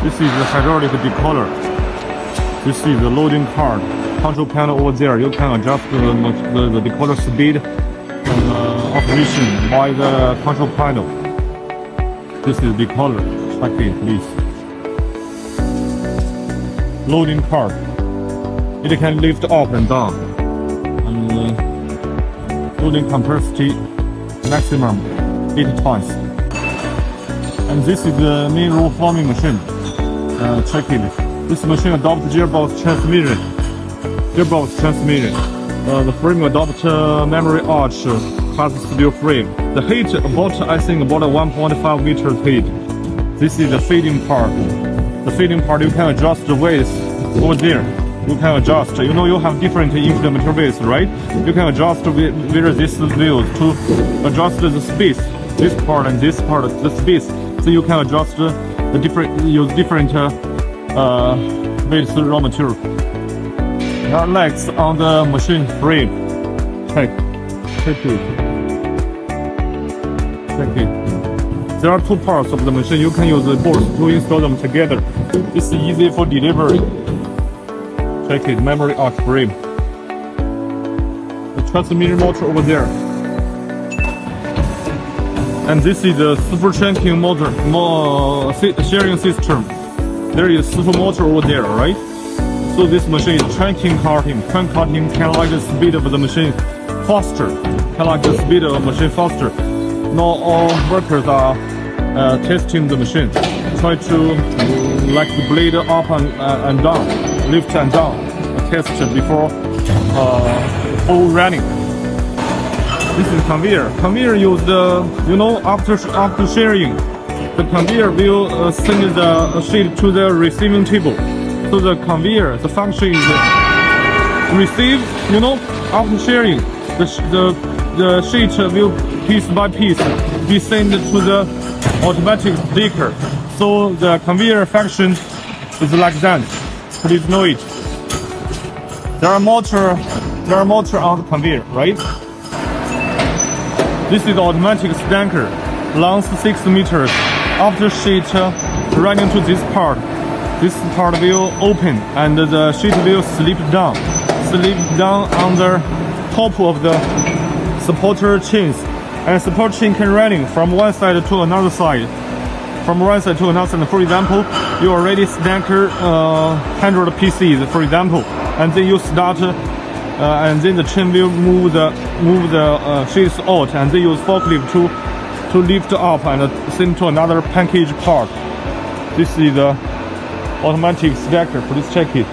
This is the hydraulic decoiler. This is the loading card. Control panel over there. You can adjust the decoiler speed and operation by the control panel. This is decoiler. Check it, please. Loading card. It can lift up and down. And loading capacity maximum 8 tons. And this is the main roll forming machine. Check it. This machine adopts Gearbox Transmission. The frame adopts memory arch cast steel frame. The height about 1.5 meters height. This is the feeding part. The feeding part you can adjust the width over there. You can adjust. You know you have different implement widths, right? You can adjust with this wheel to adjust the space. This part and this part, the space. So you can adjust the different, use different width raw material. There are legs on the machine frame. Check it. There are two parts of the machine. You can use both to install them together. It's easy for delivery. Check it. Memory arch frame. The transmission motor over there. And this is the Servo Tracking motor, steering system. There is servo motor over there, right? So this machine is tracking cutting. Tracking cutting can like the speed of the machine faster. Now all workers are testing the machine. Try to like the blade up and down, lift and down. Test before full running. This is conveyor. Conveyor use the, after sharing, the conveyor will send the sheet to the receiving table. So the conveyor, the function is receive, after sharing, the sheet will piece by piece be sent to the automatic sticker. So the conveyor function is like that. Please know it. There are motor on the conveyor, right? This is the automatic stacker, length 6 meters. After sheet running to this part will open and the sheet will slip down on the top of the supporter chains. And support chain can running from one side to another side. For example, you already stacker 100 pieces, for example, and then you start. And then the chain will move the sheets out, and they use forklift to lift up and send to another package part. This is the automatic stacker. Please check it.